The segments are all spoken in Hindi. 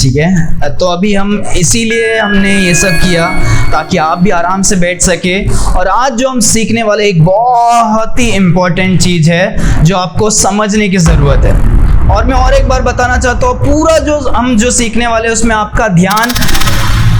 ठीक है, तो अभी हम इसीलिए हमने ये सब किया ताकि आप भी आराम से बैठ सके। और आज जो हम सीखने वाले एक बहुत ही इम्पोर्टेंट चीज़ है जो आपको समझने की ज़रूरत है। और मैं और एक बार बताना चाहता हूँ, पूरा जो सीखने वाले हैं उसमें आपका ध्यान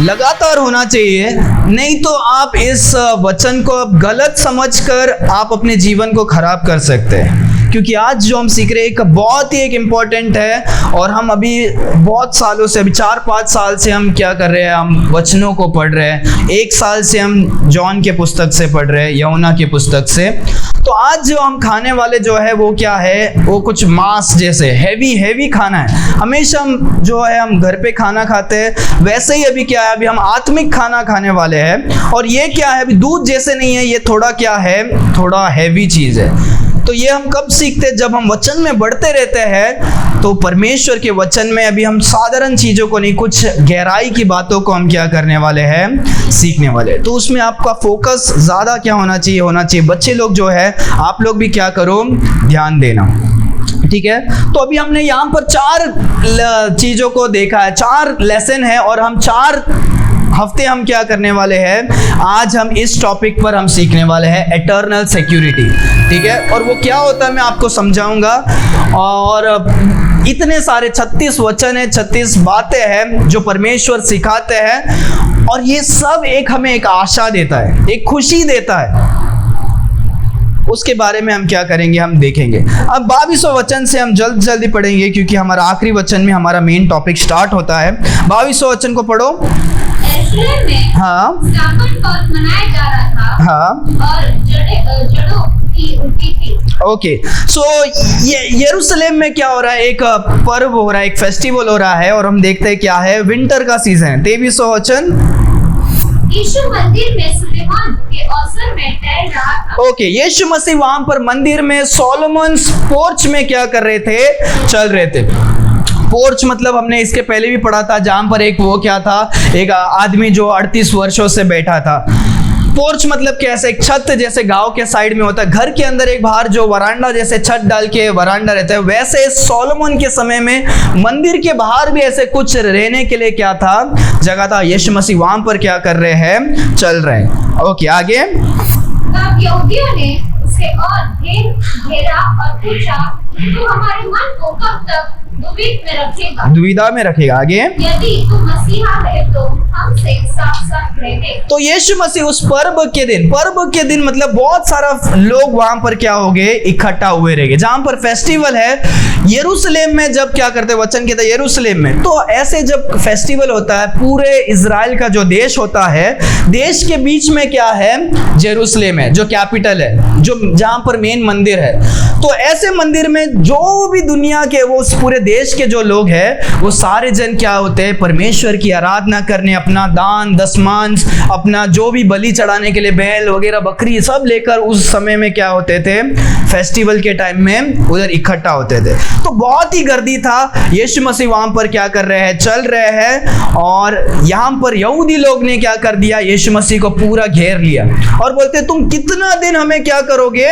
लगातार होना चाहिए, नहीं तो आप इस वचन को गलत समझकर आप अपने जीवन को खराब कर सकते हैं। क्योंकि आज जो हम सीख रहे हैं बहुत ही एक इम्पॉर्टेंट है। और हम अभी बहुत सालों से, अभी 4-5 साल से हम क्या कर रहे हैं, हम वचनों को पढ़ रहे हैं। 1 साल से हम जॉन के पुस्तक से पढ़ रहे हैं, यूहन्ना की पुस्तक से। तो आज जो हम खाने वाले जो है वो क्या है, वो कुछ मांस जैसे हैवी खाना है। हमेशा हम जो है हम घर पे खाना खाते हैं, वैसे ही अभी क्या है, अभी हम आत्मिक खाना खाने वाले हैं। और ये क्या है, अभी दूध जैसे नहीं है, ये थोड़ा क्या है, थोड़ा हैवी चीज़ है। तो ये हम कब सीखते हैं, जब हम वचन में बढ़ते रहते हैं। तो परमेश्वर के वचन में अभी हम साधारण चीज़ों को नहीं, कुछ गहराई की बातों को हम क्या करने वाले हैं, सीखने वाले। तो उसमें आपका फोकस ज़्यादा क्या होना चाहिए। बच्चे लोग जो है, आप लोग भी क्या करो, ध्यान देना, ठीक है। तो अभी हमने यहाँ पर 4 चीज़ों को देखा है, 4 लेसन है। और हम 4 हफ्ते हम क्या करने वाले हैं, आज हम इस टॉपिक पर हम सीखने वाले हैं, एटर्नल सिक्योरिटी, ठीक है। और वो क्या होता है मैं आपको समझाऊंगा। और इतने सारे 36 वचन है, 36 बातें हैं जो परमेश्वर सिखाते हैं। और ये सब हमें एक आशा देता है, एक खुशी देता है। उसके बारे में हम क्या करेंगे, हम देखेंगे। अब 22वां वचन से हम जल्दी पढ़ेंगे, क्योंकि हमारा आखिरी वचन में हमारा मेन टॉपिक स्टार्ट होता है। 22वां वचन को पढ़ो। में हाँ, मनाया जा रहा था। हाँ, और जड़ों की उल्टी थी। ओके। सो ये यरूशलेम में क्या हो रहा है, एक पर्व हो रहा है, एक फेस्टिवल हो रहा है। और हम देखते हैं क्या है, विंटर का सीजन है। 23वां वचन। यीशु मंदिर में सुलेमान के अवसर में टहल रहा था। ओके, यीशु मसीह वहां पर मंदिर में सोलोमन्स पोर्च में क्या कर रहे थे, चल रहे थे। पोर्च मतलब हमने इसके पहले भी पढ़ा था, जहां पर एक वो क्या था, एक आदमी जो 38 वर्षों से बैठा था। पोर्च मतलब कैसे, एक छत जैसे गांव के साइड में होता है, घर के अंदर एक बाहर जो वरांडा जैसे छत डाल के वरांडा रहता है, वैसे सोलोमन के समय में मंदिर के बाहर भी ऐसे कुछ रहने के लिए क्या था, जगह था। यीशु मसीह वहां पर क्या कर रहे हैं, चल रहे हैं। ओके, आगे। तब यहूदियों ने उसे और घेरा और पूछा, तू हमारे मन को कब तक दुविधा में रखेगा। आगे। यदि तू मसीहा है तो हमसे साफ-साफ कह दे। तो यीशु मसीह उस पर्व के दिन मतलब बहुत सारा लोग वहां पर क्या हो गए, इकट्ठा हुए रहेंगे, जहां पर फेस्टिवल है। यरूशलेम में जब क्या करते, वचन कहता है यरूशलेम में। तो ऐसे जब फेस्टिवल होता है, पूरे इजराइल का जो देश होता है, देश के बीच में क्या है, यरूशलेम है, जो कैपिटल है, जो जहां पर मेन मंदिर है। तो ऐसे मंदिर में जो भी दुनिया के, वो पूरे देश के जो लोग हैं, वो सारे जन क्या होते हैं, परमेश्वर की आराधना करने, अपना दान दशमांश, अपना जो भी बलि चढ़ाने के लिए बैल वगैरह बकरी सब लेकर उस समय में क्या होते थे, फेस्टिवल के टाइम में उधर इकट्ठा होते थे। तो बहुत ही गर्दी था। यीशु मसीह वहां पर क्या कर रहे हैं, चल रहे हैं। और यहाँ पर यहूदी लोग ने क्या कर दिया, यीशु मसीह को पूरा घेर लिया और बोलते, तुम कितना दिन हमें क्या करोगे,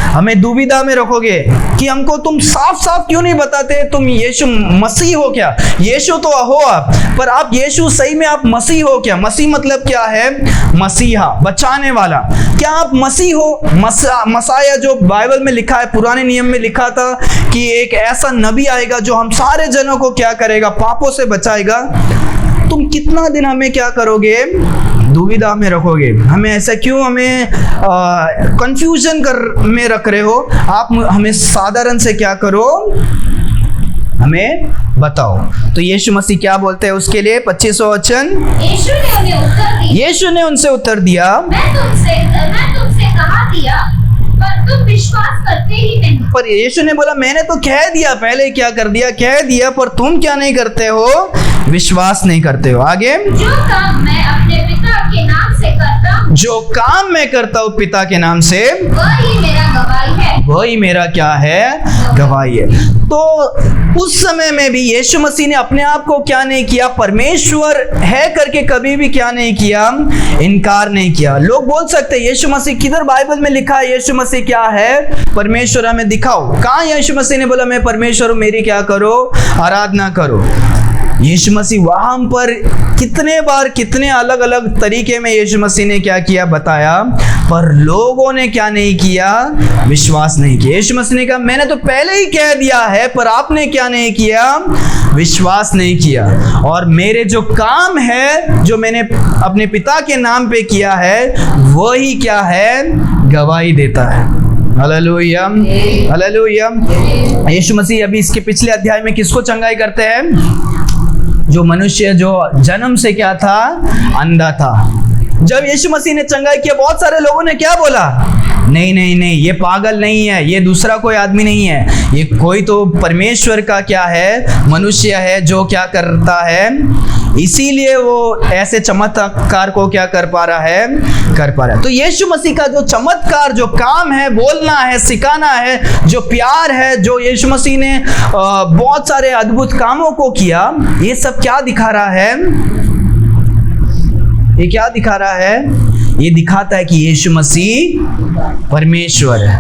हमें दुविधा में रखोगे कि हमको तुम साफ साफ क्यों नहीं बताते तुम यीशु मसीह हो क्या। यीशु तो हो आप, पर आप यीशु सही में आप मसीह हो क्या। मसीह मतलब क्या है, मसीहा, बचाने वाला। क्या आप मसीह हो, मसाया जो बाइबल में लिखा है, पुराने नियम में लिखा था कि एक ऐसा नबी आएगा जो हम सारे जनों को क्या करेगा, पापों से बचाएगा। तुम कितना दिन हमें क्या करोगे, दुविधा में रखोगे, हमें ऐसा क्यों, हमें कंफ्यूजन में रख रहे हो आप, हमें साधारण से क्या करो, हमें बताओ। तो यीशु मसीह क्या बोलते हैं उसके लिए, 25वां वचन। यीशु ने उनसे उत्तर दिया, मैं तुमसे कहा दिया, पर तुम विश्वास करते ही नहीं। पर यीशु ने बोला, मैंने तो कह दिया, पहले क्या कर दिया, कह दिया, पर तुम क्या नहीं करते हो, विश्वास नहीं करते हो। आगे। जो काम मैं अपने पिता के नाम से करता हूँ, जो काम मैं करता हूँ पिता के नाम से, वही मेरा गवाही है। वही मेरा क्या है, गवाही है। तो उस समय में भी यीशु मसीह ने अपने आप को क्या नहीं किया, परमेश्वर है करके कभी भी क्या नहीं किया, इनकार नहीं किया। लोग बोल सकते हैं यीशु मसीह किधर बाइबल में लिखा है यीशु मसीह क्या है, परमेश्वर, हमें दिखाओ। कहाँ यीशु मसीह ने बोला मैं परमेश्वर हूँ, मेरी क्या करो, आराधना करो। यीशु मसीह वहां पर कितने बार कितने अलग अलग तरीके में यीशु मसीह ने क्या किया बताया, पर लोगों ने क्या नहीं किया, विश्वास नहीं किया। यीशु मसीह ने कहा मैंने तो पहले ही कह दिया है, पर आपने क्या नहीं किया, विश्वास नहीं किया। और मेरे जो काम है जो मैंने अपने पिता के नाम पे किया है वही क्या है, गवाही देता है। Hallelujah, hallelujah. यीशु मसीह अभी इसके पिछले अध्याय में किसको चंगाई करते हैं, जो मनुष्य जो जन्म से क्या था, अंधा था। जब यीशु मसीह ने चंगाई किया, बहुत सारे लोगों ने क्या बोला, नहीं नहीं नहीं, ये पागल नहीं है, ये दूसरा कोई आदमी नहीं है, ये कोई तो परमेश्वर का क्या है, मनुष्य है जो क्या करता है, इसीलिए वो ऐसे चमत्कार को क्या कर पा रहा है, कर पा रहा है। तो यीशु मसीह का जो चमत्कार, जो काम है, बोलना है, सिखाना है, जो प्यार है, जो यीशु मसीह ने बहुत सारे अद्भुत कामों को किया, ये सब क्या दिखा रहा है, ये क्या दिखा रहा है, ये दिखाता है कि यीशु मसीह परमेश्वर है।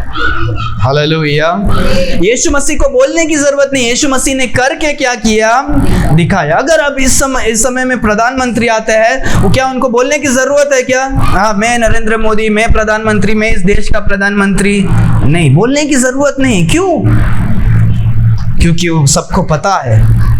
हालेलुया। यीशु मसीह को बोलने की जरूरत नहीं, यीशु मसीह ने करके क्या किया, दिखाया। अगर अब इस समय में प्रधानमंत्री आते हैं, वो क्या उनको बोलने की जरूरत है क्या, हाँ मैं नरेंद्र मोदी, मैं प्रधानमंत्री, मैं इस देश का प्रधानमंत्री, नहीं, बोलने की जरूरत नहीं। क्यों? क्योंकि वो सबको पता है,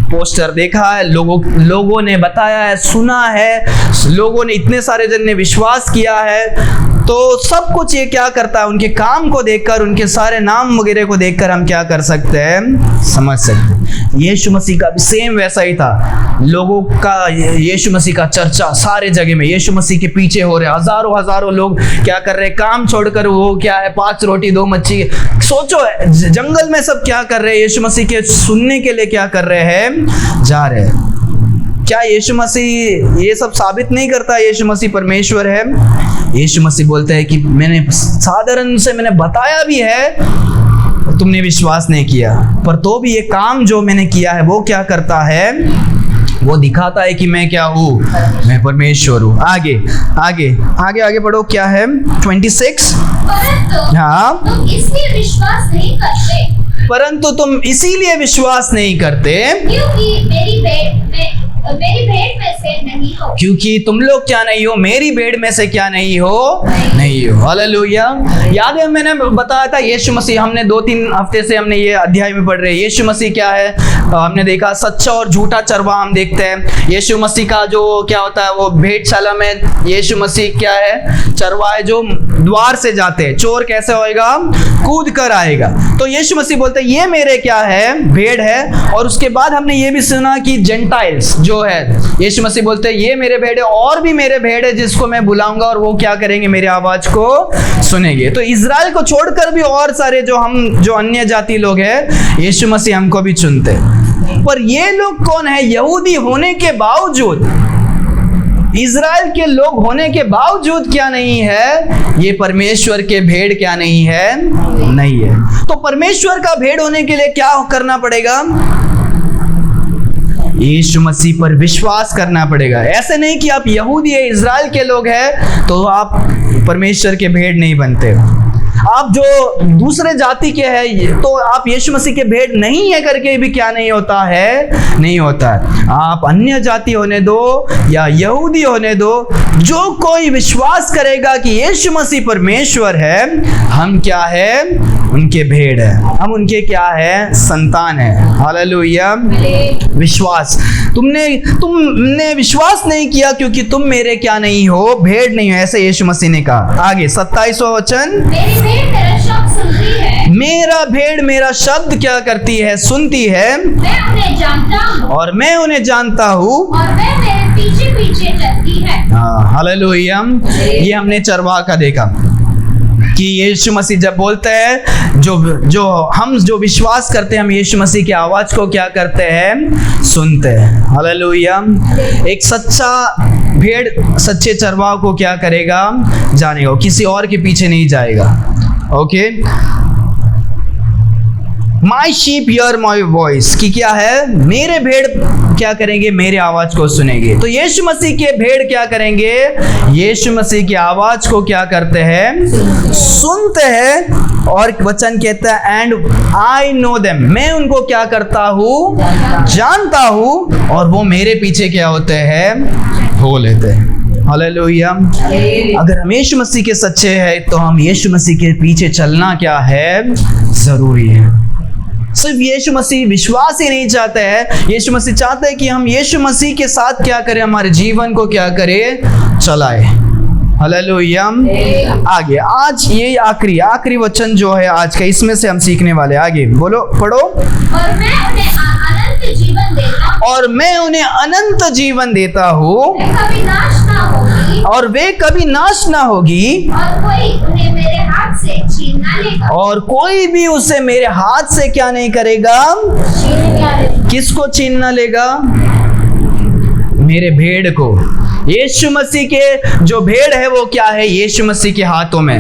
पोस्टर देखा है, लोगों ने बताया है, सुना है, लोगों ने, इतने सारे जन ने विश्वास किया है, तो सब कुछ ये क्या करता है, उनके काम को देखकर, उनके सारे नाम वगैरह को देखकर हम क्या कर सकते हैं, समझ सकते हैं। यीशु मसीह का भी सेम वैसा ही था। लोगों का यीशु मसीह का चर्चा सारे जगह में, यीशु मसीह के पीछे हो रहे, हजारों हजारों लोग क्या कर रहे, काम छोड़कर वो क्या है, 5 रोटी 2 मच्छी, सोचो जंगल में सब क्या कर रहे हैं, यीशु मसीह के सुनने के लिए क्या कर रहे हैं, जा रहे हैं। क्या यीशु मसीह ये सब साबित नहीं करता यीशु मसीह परमेश्वर है? यीशु मसीह बोलते हैं कि मैंने साधारण से मैंने बताया भी है, तुमने विश्वास नहीं किया, पर तो भी ये काम जो मैंने किया है वो क्या करता है, वो दिखाता है कि मैं क्या हूँ, मैं परमेश्वर हूँ। आगे आगे आगे आगे बढ़ो, क्या है 26। हाँ, तुम इसलिए विश्वास नहीं करते, परंतु तुम इसीलिए विश्वास नहीं करते क्योंकि मेरी भेड़ में से नहीं हो, क्योंकि तुम लोग क्या नहीं हो, मेरी भेड़ में से क्या नहीं हो, नहीं हो। हालेलुया। याद है मैंने बताया था यीशु मसीह, हमने 2-3 हफ्ते से हमने ये अध्याय में पढ़ रहे हैं, यीशु मसीह क्या है, हमने देखा सच्चा और झूठा चरवाहा हम देखते हैं। यीशु मसीह का जो क्या होता है, वो भेड़शाला में यीशु मसीह क्या है, चरवाहे जो द्वार से जाते हैं, चोर कैसे होएगा, कूद कर आएगा। तो यीशु मसीह बोलते हैं ये मेरे क्या है, भेड़ है। और उसके बाद हमने ये भी सुना कि जेंटाइल्स जो है, यीशु मसीह बोलते हैं ये मेरे भेड़ है, और भी मेरे भेड़ है जिसको मैं बुलाऊंगा और वो क्या करेंगे, मेरी आवाज को सुनेंगे। तो इजराइल को छोड़कर भी और सारे जो अन्य जाति लोग हैं, यीशु मसीह हमको भी चुनते हैं। पर ये लोग कौन है, यहूदी होने के बावजूद, इजराइल के लोग होने के बावजूद क्या नहीं है, ये परमेश्वर के भेड़ क्या नहीं है, नहीं है। तो परमेश्वर का भेड़ होने के लिए क्या करना पड़ेगा, यीशु मसीह पर विश्वास करना पड़ेगा। ऐसे नहीं कि आप यहूदी है, इजराइल के लोग हैं तो आप परमेश्वर के भेड़ नहीं बनते। आप जो दूसरे जाति के हैं तो आप यीशु मसीह के भेड़ नहीं है करके भी क्या नहीं होता है, नहीं होता है। आप अन्य जाति होने दो या यहूदी होने दो, जो कोई विश्वास करेगा कि यीशु मसीह परमेश्वर है, हम क्या है, उनके भेड़ है, हम उनके क्या है, संतान है। हालेलुया। विश्वास, तुमने विश्वास नहीं किया क्योंकि तुम मेरे क्या नहीं हो, भेड़ नहीं हो, ऐसे यीशु मसीह ने कहा। आगे 27वां वचन, मेरी भेड़ मेरा शब्द सुनती है, मेरा भेड़ मेरा शब्द क्या करती है, सुनती है, मैं उन्हें जानता हूँ और मैं उन्हें जानता हूँ, और मैं मेरे पीछे पीछे चलती है। हालेलुया। ये हमने चरवाहा का देखा कि यीशु मसीह जब बोलते हैं, जो विश्वास करते हैं, हम यीशु मसीह की आवाज को क्या करते हैं, सुनते हैं। हालेलुया। एक सच्चा भेड़ सच्चे चरवाहा को क्या करेगा, जानेगा, किसी और के पीछे नहीं जाएगा। Okay, my sheep here my voice, कि क्या है, मेरे भेड़ क्या करेंगे, मेरे आवाज को सुनेंगे। तो यीशु मसीह के भेड़ क्या करेंगे, यीशु मसीह की आवाज को क्या करते हैं, सुनते हैं। और वचन कहता है एंड आई नो देम, मैं उनको क्या करता हूँ, जानता हूँ, और वो मेरे पीछे क्या होते हैं, हो लेते हैं। हालेलुया। अगर हम यीशु मसीह के सच्चे हैं तो हम यीशु मसीह के पीछे चलना क्या है, जरूरी है। सिर्फ यीशु मसीह विश्वास ही नहीं चाहते हैं, यीशु मसीह चाहते हैं कि हम यीशु मसीह के साथ क्या करें, हमारे जीवन को क्या करें, चलाए। हालेलुया। आगे आज ये आखिरी वचन जो है आज का, इसमें से हम सीखने वाले। आगे बोलो, पढ़ो। और मैं उन्हें अनंत जीवन देता हूँ, और मैं उन्हें अनंत जीवन देता हूँ, वे कभी नाश ना होगी, और वे कभी नाश ना होगी, और कोई उन्हें मेरे हाथ से छीन ना लेगा। और कोई भी उसे मेरे हाथ से क्या नहीं करेगा, छीन क्या लेगा? किसको छीन ना लेगा, मेरे भेड़ को। यीशु मसीह के जो भेड़ है वो क्या है, यीशु मसीह के हाथों में।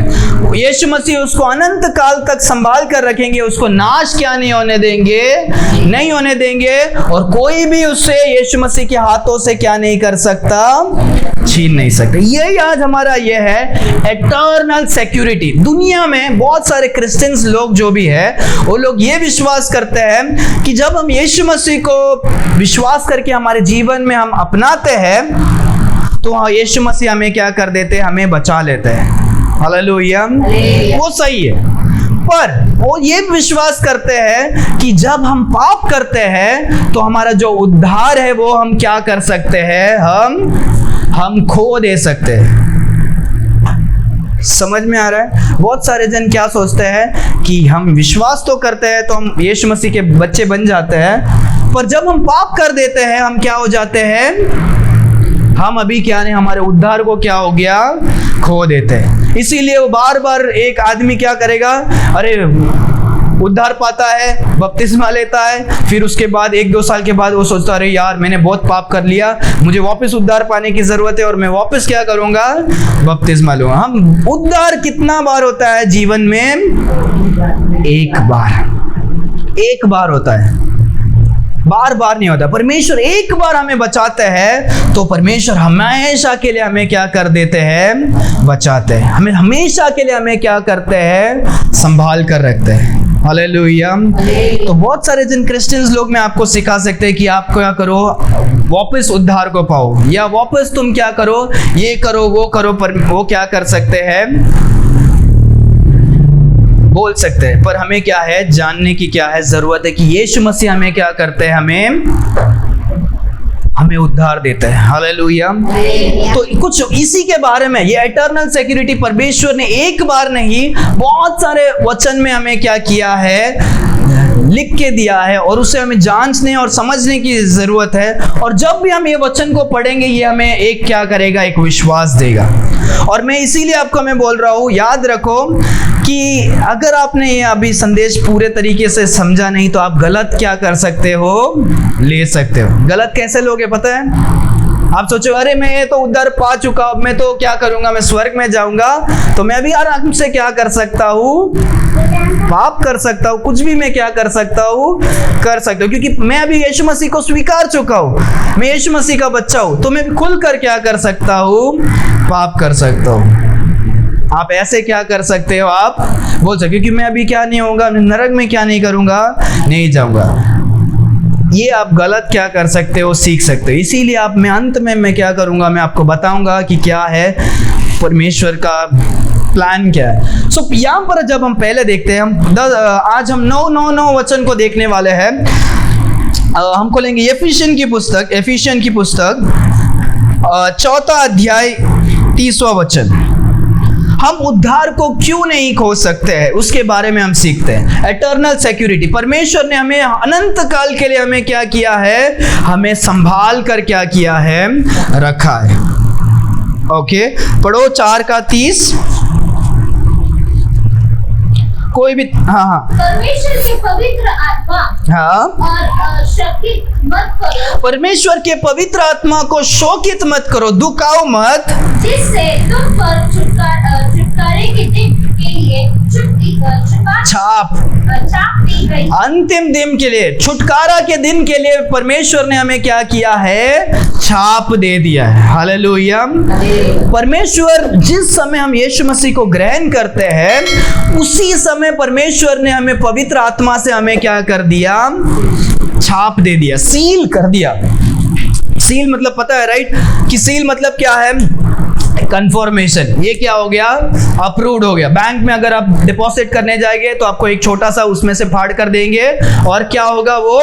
यीशु मसीह उसको अनंत काल तक संभाल कर रखेंगे, उसको नाश क्या नहीं होने देंगे, नहीं होने देंगे, और कोई भी उससे यीशु मसीह के हाथों से क्या नहीं कर सकता, छीन नहीं सकता। यही आज हमारा ये है एटर्नल सिक्योरिटी। दुनिया में बहुत सारे क्रिश्चियंस लोग जो भी है वो लोग ये विश्वास करते हैं कि जब हम यीशु मसीह को विश्वास करके हमारे जीवन में हम अपनाते हैं तो यीशु मसीह हमें क्या कर देते हैं, हमें बचा लेते हैं। हालेलुया। वो सही है, पर वो ये विश्वास करते हैं कि जब हम पाप करते हैं तो हमारा जो उद्धार है वो हम क्या कर सकते हैं, हम खो दे सकते हैं। समझ में आ रहा है? बहुत सारे जन क्या सोचते हैं कि हम विश्वास तो करते हैं तो हम यीशु मसीह के बच्चे बन जाते हैं, पर जब हम पाप कर देते हैं हम क्या हो जाते हैं, हम अभी क्या नहीं, हमारे उद्धार को क्या हो गया, खो देते हैं। इसीलिए वो बार बार एक आदमी क्या करेगा, अरे उद्धार पाता है, बपतिस्मा लेता है, फिर उसके बाद 1-2 साल के बाद वो सोचता है अरे यार मैंने बहुत पाप कर लिया, मुझे वापस उद्धार पाने की जरूरत है और मैं वापस क्या करूंगा, बपतिस्मा लूंगा। हम उद्धार कितना बार होता है जीवन में, एक बार होता है, बार बार नहीं होता। परमेश्वर एक बार हमें बचाते हैं तो परमेश्वर हमेशा के लिए हमें क्या कर देते हैं, बचाते हैं। हमें हमेशा के लिए हमें क्या करते हैं, संभाल कर रखते हैं। हालेलुया। तो बहुत सारे जिन क्रिश्चियंस लोग में आपको सिखा सकते हैं कि आप क्या करो, वापस उद्धार को पाओ, या वापस तुम क्या करो, ये करो वो करो, पर वो क्या कर सकते हैं, बोल सकते हैं। पर हमें क्या है, जानने की क्या है, जरूरत है कि यीशु मसीह हमें क्या करते हैं, हमें उद्धार देते हैं। हालेलुया। तो कुछ इसी के बारे में, ये एटर्नल सिक्योरिटी परमेश्वर ने एक बार नहीं बहुत सारे वचन में हमें क्या किया है, लिख के दिया है, और उसे हमें जांचने और समझने की जरूरत है। और जब भी हम ये वचन को पढ़ेंगे ये हमें एक क्या करेगा, एक विश्वास देगा। और मैं इसीलिए आपको मैं बोल रहा हूँ, याद रखो कि अगर आपने ये अभी संदेश पूरे तरीके से समझा नहीं तो आप गलत क्या कर सकते हो, ले सकते हो। गलत कैसे लोगे पता है? आप सोचो अरे मैं ये तो उद्धार पा चुका हूं, मैं तो क्या करूंगा, मैं स्वर्ग में जाऊंगा तो मैं भी आराम से क्या कर सकता हूँ, पाप कर सकता हूँ, कुछ भी मैं क्या कर सकता हूँ, कर सकता हूँ, क्योंकि मैं अभी यीशु मसीह को स्वीकार चुका हूँ, मैं यीशु मसीह का बच्चा हूँ, तो मैं भी खुलकर क्या कर सकता हूँ, पाप कर सकता हूँ। आप ऐसे क्या कर सकते हो, आप बोल सकते, क्योंकि मैं अभी क्या नहीं होगा, नरक में क्या नहीं करूंगा, नहीं जाऊंगा। ये आप गलत क्या कर सकते हो, सीख सकते हो। इसीलिए आप मैं अंत में मैं क्या करूंगा, मैं आपको बताऊंगा कि क्या है परमेश्वर का प्लान क्या है। सो यहाँ पर जब हम पहले देखते हैं, आज हम 9 वचन को देखने वाले हैं। हम खोलेंगे एफिशियन की पुस्तक 4 अध्याय 30वां वचन। हम उद्धार को क्यों नहीं खो सकते हैं उसके बारे में हम सीखते हैं। एटर्नल सिक्योरिटी, परमेश्वर ने हमें अनंत काल के लिए हमें क्या किया है, हमें संभाल कर क्या किया है, रखा है। ओके, पढ़ो 4:30। कोई भी, हाँ, परमेश्वर के पवित्र आत्मा और शोकित मत करो, परमेश्वर के पवित्र आत्मा को शोकित मत करो, दुखाओ मत, जिससे तुम पर छुटकारे के दिन के लिए चुप छाप दी गई। अंतिम दिन के लिए, छुटकारा के दिन के लिए परमेश्वर ने हमें क्या किया है? छाप दे दिया है। हालेलुया। परमेश्वर जिस समय हम यीशु मसीह को ग्रहण करते हैं उसी समय परमेश्वर ने हमें पवित्र आत्मा से हमें क्या कर दिया? छाप दे दिया, सील कर दिया। सील मतलब पता है राइट कि सील मतलब क्या है? कंफर्मेशन। ये क्या हो गया? अप्रूव्ड हो गया। बैंक में अगर आप डिपॉजिट करने जाएंगे तो आपको एक छोटा सा उसमें से फाड़ कर देंगे और क्या होगा? वो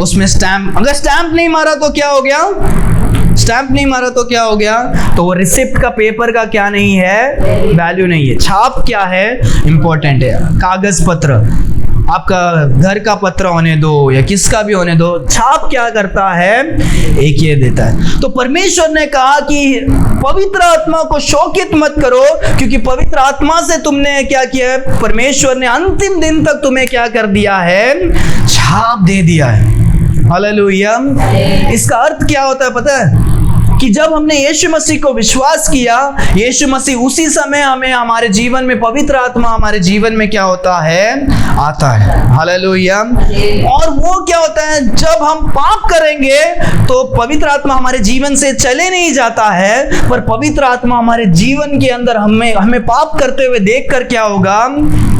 उसमें स्टैम्प, अगर स्टैम्प नहीं मारा तो क्या हो गया? स्टैम्प नहीं मारा तो क्या हो गया? तो वो रिसिप्ट का, पेपर का क्या नहीं है? वैल्यू नहीं है। छाप क्या है? इंपॉर्टेंट है। कागज पत्र, आपका घर का पत्र होने दो या किसका भी होने दो, छाप क्या करता है? एक ये देता है। तो परमेश्वर ने कहा कि पवित्र आत्मा को शोकित मत करो, क्योंकि पवित्र आत्मा से तुमने क्या किया है? परमेश्वर ने अंतिम दिन तक तुम्हें क्या कर दिया है? छाप दे दिया है। हालेलुया। इसका अर्थ क्या होता है पता है? कि जब हमने यीशु मसीह को विश्वास किया, यीशु मसीह उसी समय हमें, हमारे जीवन में पवित्र आत्मा हमारे जीवन में क्या होता है? आता है। हालेलुया। और वो क्या होता है? जब हम पाप करेंगे तो पवित्र आत्मा हमारे जीवन से चले नहीं जाता है, पर पवित्र आत्मा हमारे जीवन के अंदर हमें पाप करते हुए देखकर क्या होगा?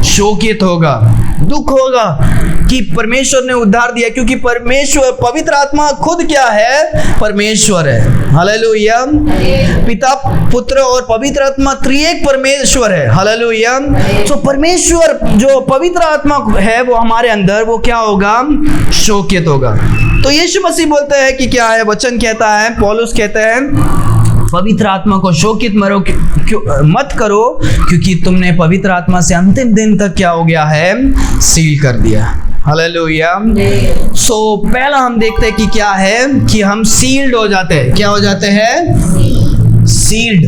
शोकित होगा, दुख होगा कि परमेश्वर ने उद्धार दिया, क्योंकि परमेश्वर, पवित्र आत्मा खुद क्या है? परमेश्वर है। हालेलुया। पिता, पुत्र और पवित्र आत्मा त्रिएक परमेश्वर है। हालेलुया। तो परमेश्वर जो पवित्र आत्मा है वो हमारे अंदर, वो क्या होगा? शोकित होगा। तो यीशु मसीह बोलते हैं कि क्या है? वचन कहता है, पौलुस कहते हैं पवित्र आत्मा को शोकित मत करो, क्योंकि तुमने पवित्र आत्मा से अंतिम दिन तक क्या हो गया है? सील कर दिया। हालेलुया। सो पहला हम देखते हैं कि क्या है? कि हम सील्ड हो जाते हैं। क्या हो जाते हैं? सील्ड।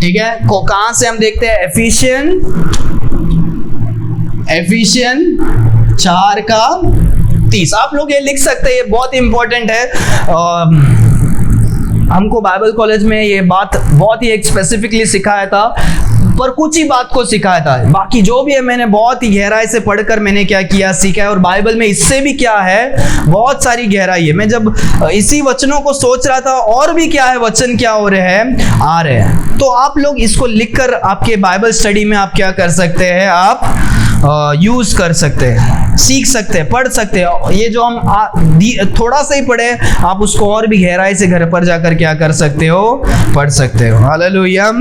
ठीक है। को कहां से हम देखते हैं? एफिशियन 4:30। आप लोग ये लिख सकते हैं, ये बहुत इंपॉर्टेंट है। हमको बाइबल कॉलेज में ये बात बहुत ही एक स्पेसिफिकली सिखाया था, पर कुछ ही बात को सिखाया था, बाकी जो भी है मैंने बहुत ही गहराई से पढ़कर मैंने क्या किया? सीखा है। और बाइबल में इससे भी क्या है? बहुत सारी गहराई है। मैं जब इसी वचनों को सोच रहा था और भी क्या है वचन क्या हो रहे हैं? आ रहे हैं। तो आप लोग इसको लिखकर आपके बाइबल स्टडी में आप क्या कर सकते हैं? आप यूज कर सकते हैं, सीख सकते हैं, पढ़ सकते हैं। ये जो हम थोड़ा सा ही पढ़े, आप उसको और भी गहराई से घर पर जाकर क्या कर सकते हो? पढ़ सकते हो। हालेलुया।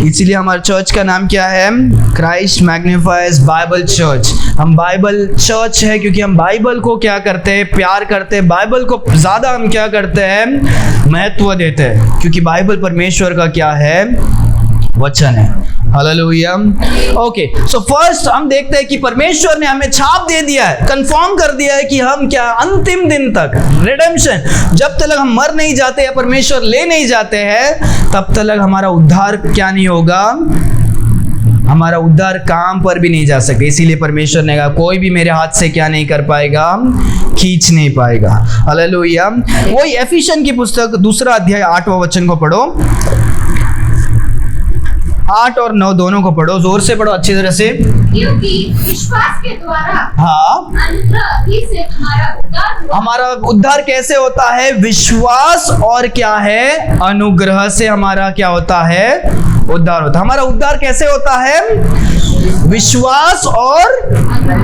इसीलिए हमारे चर्च का नाम क्या है? Christ magnifies Bible church. हम बाइबल चर्च है क्योंकि हम बाइबल को क्या करते हैं? प्यार करते हैं। बाइबल को ज्यादा हम क्या करते हैं? महत्व देते हैं, क्योंकि बाइबल परमेश्वर का क्या है? वचन है। हालेलुया। ओके, सो फर्स्ट हम देखते हैं कि परमेश्वर ने हमें छाप दे दिया है, कंफर्म कर दिया है कि हम क्या? अंतिम दिन तक, रिडेम्पशन, जब तक हम मर नहीं जाते या परमेश्वर ले नहीं जाते हैं, तब तक हमारा उद्धार क्या नहीं होगा? हमारा उद्धार काम पर भी नहीं जा सकते। इसीलिए परमेश्वर ने कहा कोई भी मेरे हाथ से क्या नहीं कर पाएगा? खींच नहीं पाएगा। हालेलुया। वही एफिशियन की पुस्तक 2 अध्याय 8वां वचन को पढ़ो। 8 और 9 दोनों को पढ़ो, जोर से पढ़ो, अच्छी तरह से। क्योंकि विश्वास के द्वारा अनुग्रह ही से हमारा उद्धार हुआ। हमारा उद्धार कैसे होता है? विश्वास और क्या है? अनुग्रह से हमारा क्या होता है? उद्धार होता है। हमारा उद्धार कैसे होता है? विश्वास और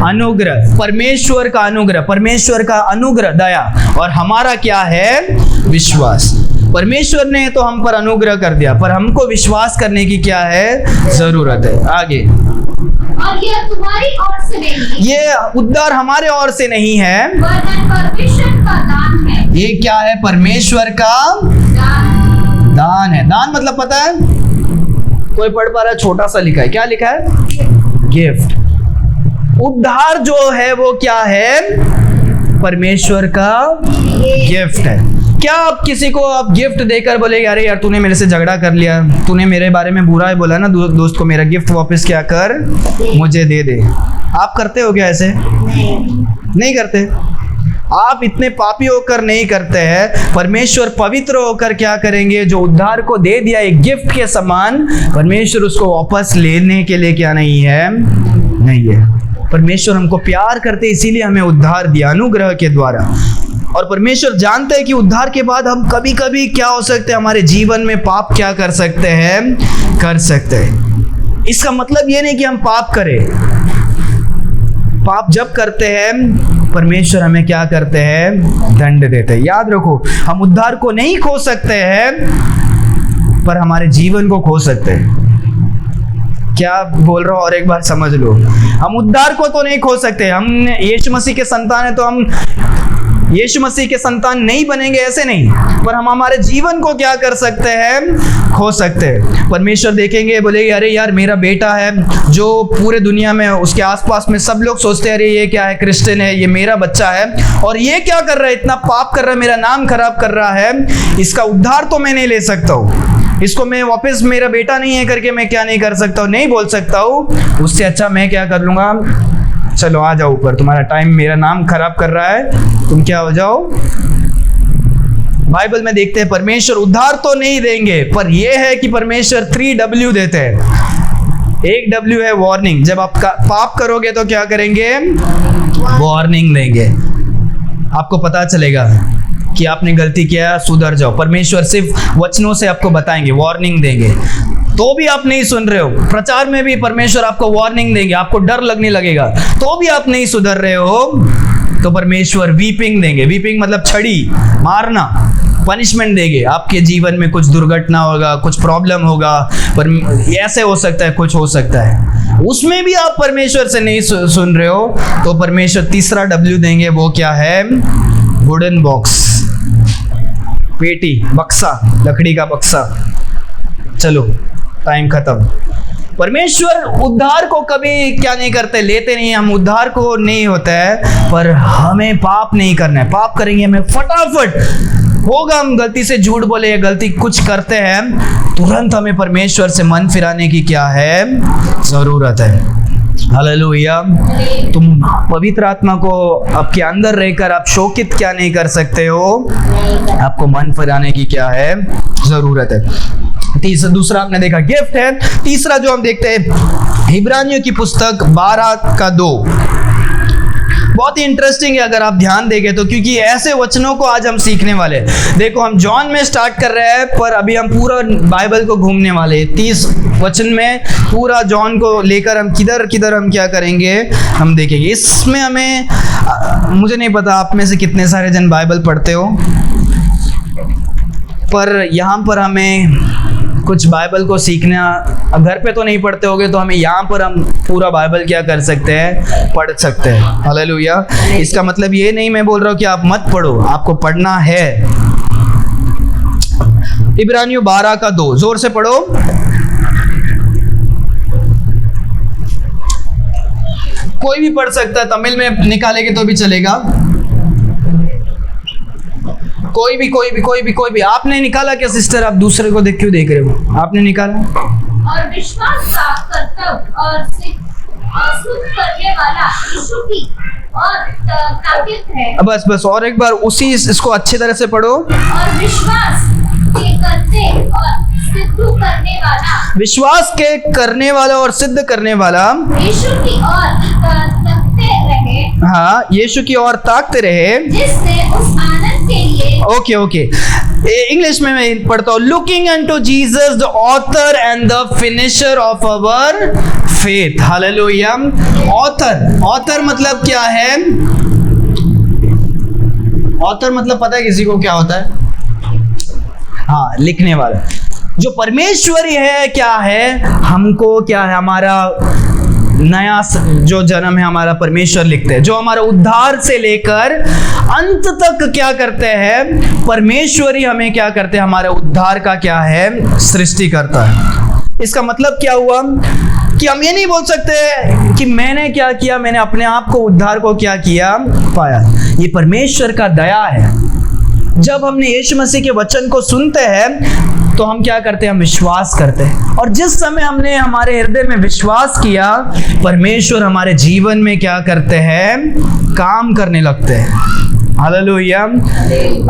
अनुग्रह। परमेश्वर का अनुग्रह, परमेश्वर का अनुग्रह, दया, और हमारा क्या है? विश्वास। परमेश्वर ने तो हम पर अनुग्रह कर दिया, पर हमको विश्वास करने की क्या है? जरूरत है। आगे, और ये तुम्हारी ओर से नहीं, ये उद्धार हमारे ओर से नहीं है, वरन परमेश्वर का दान है। ये क्या है? परमेश्वर का दान है। दान मतलब पता है? कोई पढ़ पा रहा है? छोटा सा लिखा है, क्या लिखा है? गिफ्ट। उद्धार जो है वो क्या है? परमेश्वर का गिफ्ट है। क्या आप किसी को आप गिफ्ट देकर बोलेंगे अरे यार तूने मेरे से झगड़ा कर लिया, तूने मेरे बारे में बुरा ही बोला ना, दोस्त को मेरा गिफ्ट वापस क्या कर, मुझे दे दे। आप करते हो क्या ऐसे? नहीं करते। आप इतने पापी होकर नहीं करते हैं, परमेश्वर पवित्र होकर क्या करेंगे, जो उद्धार को दे दिया एक गिफ्ट के समान, परमेश्वर उसको वापस लेने के लिए क्या नहीं है, नहीं है। परमेश्वर हमको प्यार करते इसीलिए हमें उद्धार दिया अनुग्रह के द्वारा। और परमेश्वर जानते हैं कि उद्धार के बाद हम कभी कभी क्या हो सकते हैं, हमारे जीवन में पाप क्या कर सकते हैं, कर सकते हैं। इसका मतलब ये नहीं कि हम पाप करें। पाप जब करते हैं परमेश्वर हमें क्या करते हैं, दंड देते हैं। याद रखो, हम उद्धार को नहीं खो सकते हैं पर हमारे जीवन को खो सकते हैं। क्या बोल रहा हूं और एक बार समझ लो, हम उद्धार को तो नहीं खो सकते। हम यीशु मसीह के संतान है तो हम यीशु मसीह के संतान नहीं बनेंगे ऐसे नहीं, पर हम हमारे जीवन को क्या कर सकते हैं, खो सकते हैं। परमेश्वर देखेंगे, बोलेंगे अरे यार मेरा बेटा है जो पूरे दुनिया में उसके आसपास में सब लोग सोचते हैं अरे ये क्या है, क्रिश्चियन है, ये मेरा बच्चा है और ये क्या कर रहा है, इतना पाप कर रहा है, मेरा नाम खराब कर रहा है, इसका उद्धार तो मैं नहीं ले सकता हूँ, इसको मैं वापस, मेरा बेटा नहीं है करके मैं क्या नहीं कर सकता हूँ, नहीं बोल सकता हूँ। उससे अच्छा मैं क्या कर लूँगा, चलो आ जाओ ऊपर, तुम्हारा टाइम मेरा नाम खराब कर रहा है, तुम क्या हो जाओ। बाइबल में देखते हैं परमेश्वर उद्धार तो नहीं देंगे, पर यह है कि परमेश्वर 3W देते हैं। एक W है वार्निंग, जब आप पाप करोगे तो क्या करेंगे, वार्निंग देंगे, आपको पता चलेगा कि आपने गलती किया, सुधर जाओ। परमेश्वर सिर्फ वचनों से आपको बताएंगे, वार्निंग देंगे, तो भी आप नहीं सुन रहे हो। प्रचार में भी परमेश्वर आपको वार्निंग देंगे, आपको डर लगने लगेगा, तो भी आप नहीं सुधर रहे हो, तो परमेश्वर वीपिंग देंगे। वीपिंग मतलब छड़ी मारना, पनिशमेंट देंगे। आपके जीवन में कुछ दुर्घटना होगा, कुछ प्रॉब्लम होगा, पर ऐसे हो सकता है, कुछ हो सकता है, उसमें भी आप परमेश्वर से नहीं सुन रहे हो, तो परमेश्वर तीसरा W देंगे। वो क्या है, वुडन बॉक्स, पेटी, बक्सा, लकड़ी का बक्सा। चलो टाइम खत्म। परमेश्वर उद्धार को कभी क्या नहीं करते, लेते नहीं, हम उद्धार को नहीं होता है, पर हमें पाप नहीं करना है। पाप करेंगे हमें फटाफट होगा, हम गलती से झूठ बोले या गलती कुछ करते हैं, तुरंत हमें परमेश्वर से मन फिराने की क्या है, जरूरत है। हालेलुया। तुम पवित्र आत्मा को आपके अंदर रहकर आप शोकित क्या नहीं कर सकते हो, आपको मन फिराने की क्या है, जरूरत है। दूसरा आपने देखा गिफ्ट है। तीसरा जो हम देखते हैं इब्रानियों की पुस्तक 12:2, बहुत ही इंटरेस्टिंग है अगर आप ध्यान देंगे तो, क्योंकि ऐसे वचनों को आज हम सीखने वाले हैं। देखो हम जॉन में स्टार्ट कर रहे हैं, पर अभी हम पूरा बाइबल को घूमने वाले हैं। 30 वचन में पूरा जॉन को लेकर हम किधर किधर हम क्या करेंगे, हम देखेंगे। इसमें हमें, मुझे नहीं पता आप में से कितने सारे जन बाइबल पढ़ते हो, पर यहाँ पर हमें कुछ बाइबल को सीखना, अब घर पे तो नहीं पढ़ते होगे, तो हमें यहाँ पर हम पूरा बाइबल क्या कर सकते हैं, पढ़ सकते हैं। हालेलुया। इसका मतलब ये नहीं मैं बोल रहा हूँ कि आप मत पढ़ो, आपको पढ़ना है। इब्रानियों 12:2 जोर से पढ़ो। कोई भी पढ़ सकता है, तमिल में निकालेंगे तो भी चलेगा। कोई भी। आपने निकाला क्या सिस्टर, आप दूसरे को देख क्यों देख रहे हो, आपने निकाला। और विश्वास का कर्तव्य और शुद्ध करने वाला यीशु की और ताकत है। बस और एक बार उसी इसको अच्छी तरह से पढ़ो। और विश्वास के करने और सिद्ध करने वाला, विश्वास के करने वाला और सिद्ध करने वाला यीशु की ओर ताकते रहे। हाँ, यीशु की ओर ताकते रहे, जिसने उस आनंद के लिए। ओके इंग्लिश में मैं पढ़ता हूँ। Looking unto Jesus the author and the finisher of our faith. Hallelujah. Author मतलब क्या है, ऑथर मतलब पता है किसी को क्या होता है, हाँ, लिखने वाला। जो परमेश्वरी है क्या है, हमको क्या है, हमारा नया जो जन्म है हमारा परमेश्वर लिखते हैं। जो हमारा उद्धार से लेकर अंत तक क्या करते हैं, परमेश्वरी हमें क्या करते हैं, हमारे उद्धार का क्या है, सृष्टि करता है। इसका मतलब क्या हुआ कि हम ये नहीं बोल सकते कि मैंने क्या किया, मैंने अपने आप को उद्धार को क्या किया, पाया। ये परमेश्वर का दया है। जब हमने यीशु मसीह के वचन को सुनते हैं तो हम क्या करते हैं, हम विश्वास करते हैं, और जिस समय हमने हमारे हृदय में विश्वास किया, परमेश्वर हमारे जीवन में क्या करते हैं, काम करने लगते हैं। हालेलुया।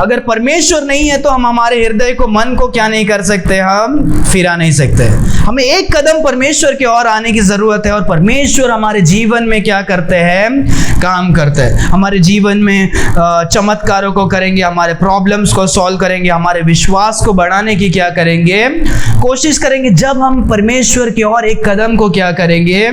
अगर परमेश्वर नहीं है तो हम हमारे हृदय को, मन को क्या नहीं कर सकते, हम फिरा नहीं सकते। हमें एक कदम परमेश्वर की ओर आने की जरूरत है, और परमेश्वर हमारे जीवन में क्या करते हैं, काम करते हैं। हमारे जीवन में चमत्कारों को करेंगे, हमारे प्रॉब्लम्स को सॉल्व करेंगे, हमारे विश्वास को बढ़ाने की क्या करेंगे, कोशिश करेंगे, जब हम परमेश्वर की ओर एक कदम को क्या करेंगे,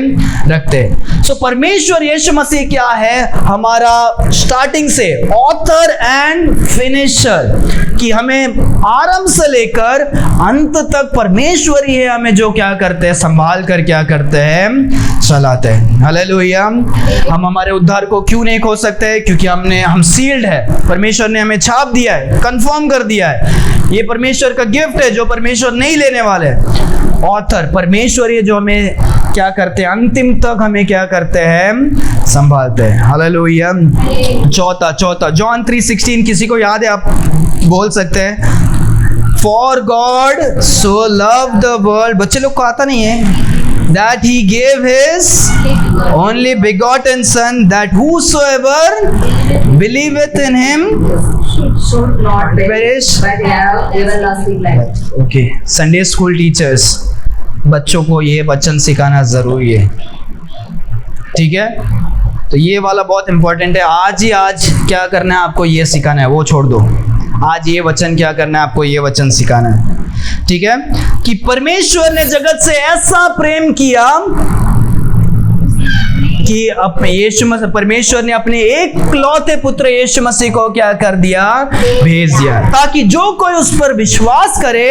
रखते हैं। सो परमेश्वर यीशु मसीह क्या है, हमारा स्टार्टिंग से ऑथर एंड फिनिशर, कि हमें आरंभ से लेकर अंत तक परमेश्वर ही है हमें जो क्या करते हैं, संभाल कर क्या करते हैं, चलाते हैं। हालेलुया। हम हमारे उद्धार को क्यों नहीं खो सकते, क्योंकि हम सील्ड है, परमेश्वर ने हमें छाप दिया है, कंफर्म कर दिया है। ये परमेश्वर का गिफ्ट है जो परमेश्वर नहीं लेने वाले। ऑथर परमेश्वर ये जो हमें क्या करते हैं, अंतिम तक हमें क्या करते हैं, संभालते हैं। हालेलुया। चौथा जॉन 3:16 किसी को याद है, आप बोल सकते हैं। For God so love the world, बच्चे लोग को आता नहीं है, that he gave his only begotten son, that whosoever believeth in him should not perish but have everlasting life. Okay, Sunday school teachers, बच्चों को ये वचन सिखाना जरूरी है, ठीक है। तो ये वाला बहुत इंपॉर्टेंट है। आज क्या करना है आपको, ये सिखाना है, वो छोड़ दो। आज ये वचन क्या करना है आपको, ये वचन सिखाना है, ठीक है। कि परमेश्वर ने जगत से ऐसा प्रेम किया कि अपने परमेश्वर ने अपने एकलौते पुत्र यीशु मसीह को क्या कर दिया, भेज दिया, ताकि जो कोई उस पर विश्वास करे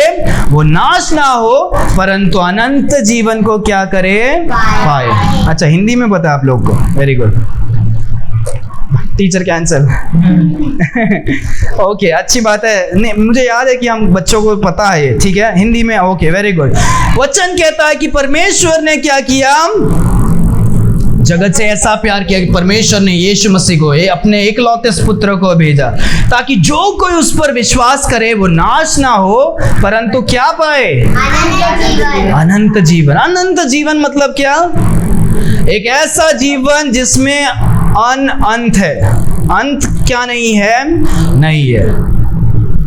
वो नाश ना हो परंतु अनंत जीवन को क्या करे, पाए। अच्छा, हिंदी में पता आप लोग को, very good, teacher cancel. Okay, अच्छी बात है। नहीं, मुझे याद है कि हम बच्चों को पता है ये, ठीक है, हिंदी में। Okay, very good. वचन कहता है कि परमेश्वर ने क्या किया, जगत से ऐसा प्यार किया कि परमेश्वर ने यीशु मसीह को, अपने एकलौते पुत्र को भेजा, ताकि जो कोई उस पर विश्वास करे वो नाश ना हो परंतु क्या पाए, अनंत जीवन। अनंत जीवन मतलब क्या, एक ऐसा जीवन जिसमें अंत है। अंत क्या नहीं है, नहीं है।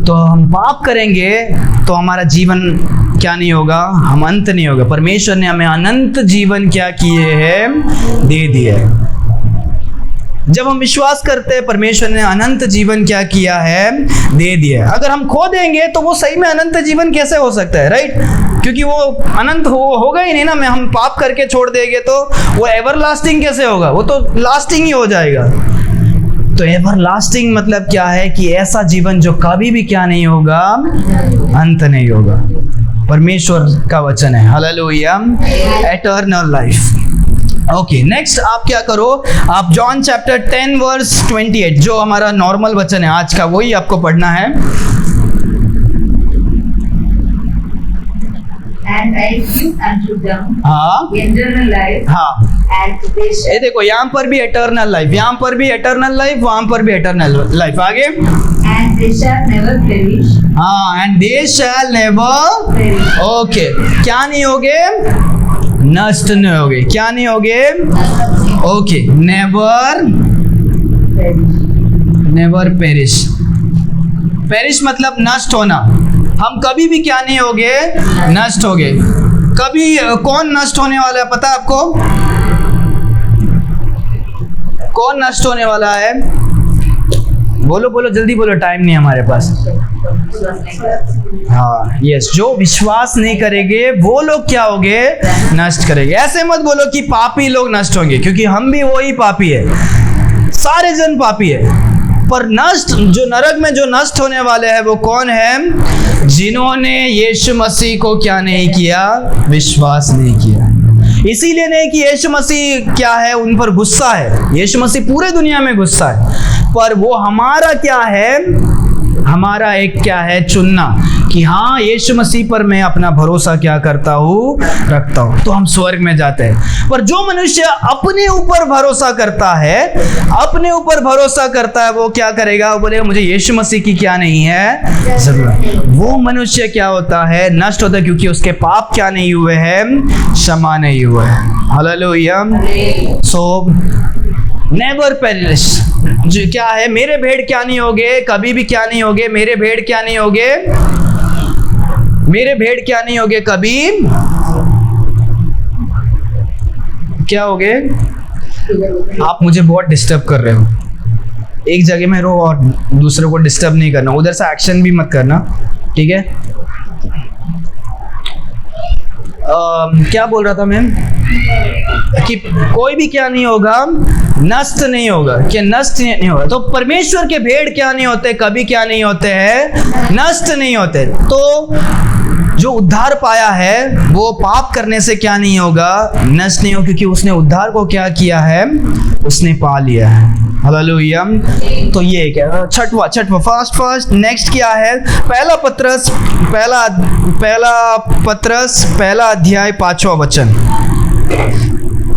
तो हम पाप करेंगे तो हमारा जीवन क्या नहीं होगा, हम अंत नहीं होगा। परमेश्वर ने हमें अनंत जीवन क्या किए हैं, दे दिए। जब हम विश्वास करते हैं परमेश्वर ने अनंत जीवन क्या किया है, दे दिया। अगर हम खो देंगे तो वो सही में अनंत जीवन कैसे हो सकता है, राइट? क्योंकि वो अनंत होगा ही नहीं ना। मैं हम पाप करके छोड़ देंगे तो वो एवरलास्टिंग कैसे होगा, वो तो लास्टिंग ही हो जाएगा। तो एवरलास्टिंग मतलब क्या है कि ऐसा जीवन जो कभी भी क्या नहीं होगा, अंत नहीं होगा। परमेश्वर का वचन है, hallelujah, eternal life. Okay, next आप क्या करो, आप जॉन चैप्टर 10 वर्स 28 जो हमारा नॉर्मल वचन है आज का, वही आपको पढ़ना है। And I give unto them हाँ, eternal life, हाँ, and they ये shall, देखो, यहाँ पर भी एटर्नल लाइफ, यहाँ पर भी एटर्नल लाइफ, वहां पर भी एटर्नल लाइफ। आगे, and they shall never perish. हाँ, and they shall never, Perish. Okay, क्या नहीं होगे, नष्ट नहीं होगे। क्या नहीं होगे, okay, never, Perish. Never perish. Perish मतलब नष्ट होना। हम कभी भी क्या नहीं होगे, नष्ट होगे। कभी कौन नष्ट होने वाला है पता है आपको? कौन नष्ट होने वाला है? बोलो बोलो, जल्दी बोलो, टाइम नहीं हमारे पास। हाँ, यस, जो विश्वास नहीं करेंगे वो लोग क्या होंगे, नष्ट करेंगे। ऐसे मत बोलो कि पापी लोग नष्ट होंगे, क्योंकि हम भी वही पापी है, सारे जन पापी है। पर नष्ट, जो नरक में जो नष्ट होने वाले हैं वो कौन है? जिन्होंने यीशु मसीह को क्या नहीं किया, विश्वास नहीं किया। इसीलिए नहीं कि यीशु मसीह क्या है, उन पर गुस्सा है। यीशु मसीह पूरे दुनिया में गुस्सा है, पर वो हमारा क्या है, हमारा एक क्या है, चुनना कि हाँ, यीशु मसीह पर मैं अपना भरोसा क्या करता हूँ, रखता हूँ, तो हम स्वर्ग में जाते हैं। पर जो मनुष्य अपने ऊपर भरोसा करता है, अपने ऊपर भरोसा करता है, वो क्या करेगा, वो बोलेगा मुझे यीशु मसीह की क्या नहीं है, जरूरत। वो मनुष्य क्या होता है, नष्ट होता है, क्योंकि उसके पाप क्या नहीं हुए हैं, क्षमा नहीं हुए हैं। हालेलुया। सो नेवर पेरिश, जो क्या है, मेरे भेड़ क्या नहीं होगे, कभी भी क्या नहीं होगे, मेरे भेड़ क्या नहीं होगे, मेरे भेड़ क्या नहीं होगे, कभी क्या होगे। आप मुझे बहुत डिस्टर्ब कर रहे हो, एक जगह में रहो और दूसरे को डिस्टर्ब नहीं करना, उधर से एक्शन भी मत करना, ठीक है। क्या बोल रहा था मैं, कि कोई भी क्या नहीं होगा, नष्ट नहीं होगा, कि नष्ट नहीं होगा। तो परमेश्वर के भेड़ क्या नहीं होते, कभी क्या नहीं होते हैं, नष्ट नहीं होते। तो जो उद्धार पाया है वो पाप करने से क्या नहीं होगा, नष्ट नहीं होगा, क्योंकि उसने उद्धार को क्या किया है, उसने पा लिया है। हालेलुया। तो ये क्या, छठवा फास्ट नेक्स्ट क्या है, पहला पत्रस पहला अध्याय 5वां वचन।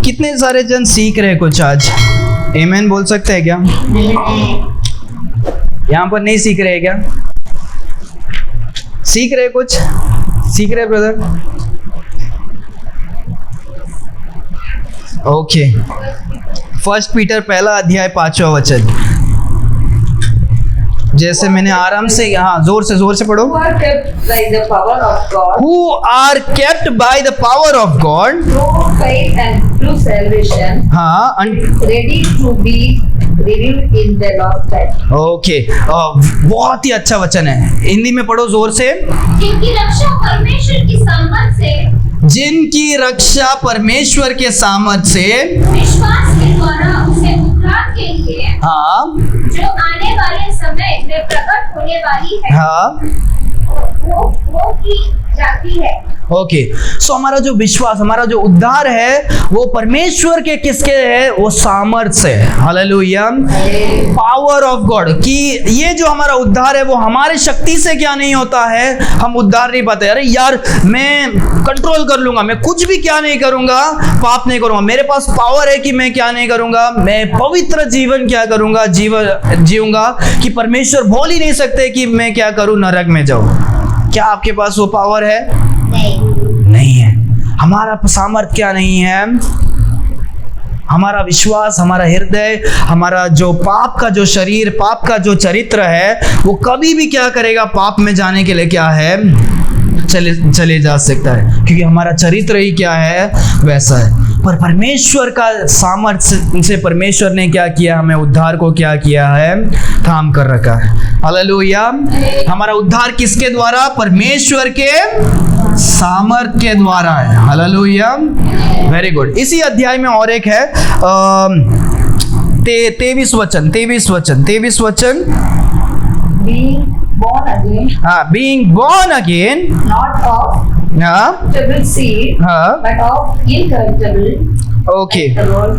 कितने सारे जन सीख रहे कुछ आज, आमेन बोल सकते हैं क्या? यहाँ पर नहीं सीख रहे क्या? सीख रहे कुछ, सीख रहे ब्रदर? ओके, फर्स्ट पीटर पहला अध्याय 5वां वचन। जैसे मैंने आराम से, हाँ जोर से पढ़ो। Who are kept by the power of God, Who are kept by the power of God, through faith and true salvation, हाँ ready to be revealed in the last time. Okay, बहुत ही अच्छा वचन है, हिंदी में पढ़ो जोर से। जिनकी रक्षा परमेश्वर की सामर्थ से, जिनकी रक्षा परमेश्वर के सामर्थ्य से, विश्वास के द्वारा उसे उद्धार के लिए, हाँ जो आने वाले समय में प्रकट होने वाली है, हाँ वो की जाती है। ओके, सो हमारा जो विश्वास, हमारा जो उद्धार है वो परमेश्वर के किसके है, वो सामर्थ्य से। हालेलुया। पावर ऑफ गॉड, कि ये जो हमारा उद्धार है वो हमारे शक्ति से क्या नहीं होता है, हम उद्धार नहीं पाते। अरे यार मैं कंट्रोल कर लूंगा, मैं कुछ भी क्या नहीं करूंगा, पाप नहीं करूंगा, मेरे पास पावर है कि मैं क्या नहीं करूंगा, मैं पवित्र जीवन क्या करूंगा, जीऊंगा, कि परमेश्वर बोल ही नहीं सकते कि मैं क्या करूं, नरक में जाऊं। क्या आपके पास वो पावर है? नहीं है। हमारा सामर्थ्य क्या नहीं है, हमारा विश्वास, हमारा हृदय, हमारा जो पाप का जो शरीर, पाप का जो चरित्र है, वो कभी भी क्या करेगा, पाप में जाने के लिए क्या है, चले जा सकता है, क्योंकि हमारा चरित्र ही क्या है, वैसा है। पर परमेश्वर का सामर्थ्य से परमेश्वर ने क्या किया, हमें उद्धार को क्या किया है, थाम कर रखा है। हालेलुया। हमारा उद्धार किसके द्वारा, परमेश्वर के सामर्थ्य के द्वारा है। Hallelujah, very good. इसी अध्याय में और एक है 23 वचन। Being born again, हाँ, being born again, not of हाँ corruptible seed, हाँ but of incorruptible, okay the word.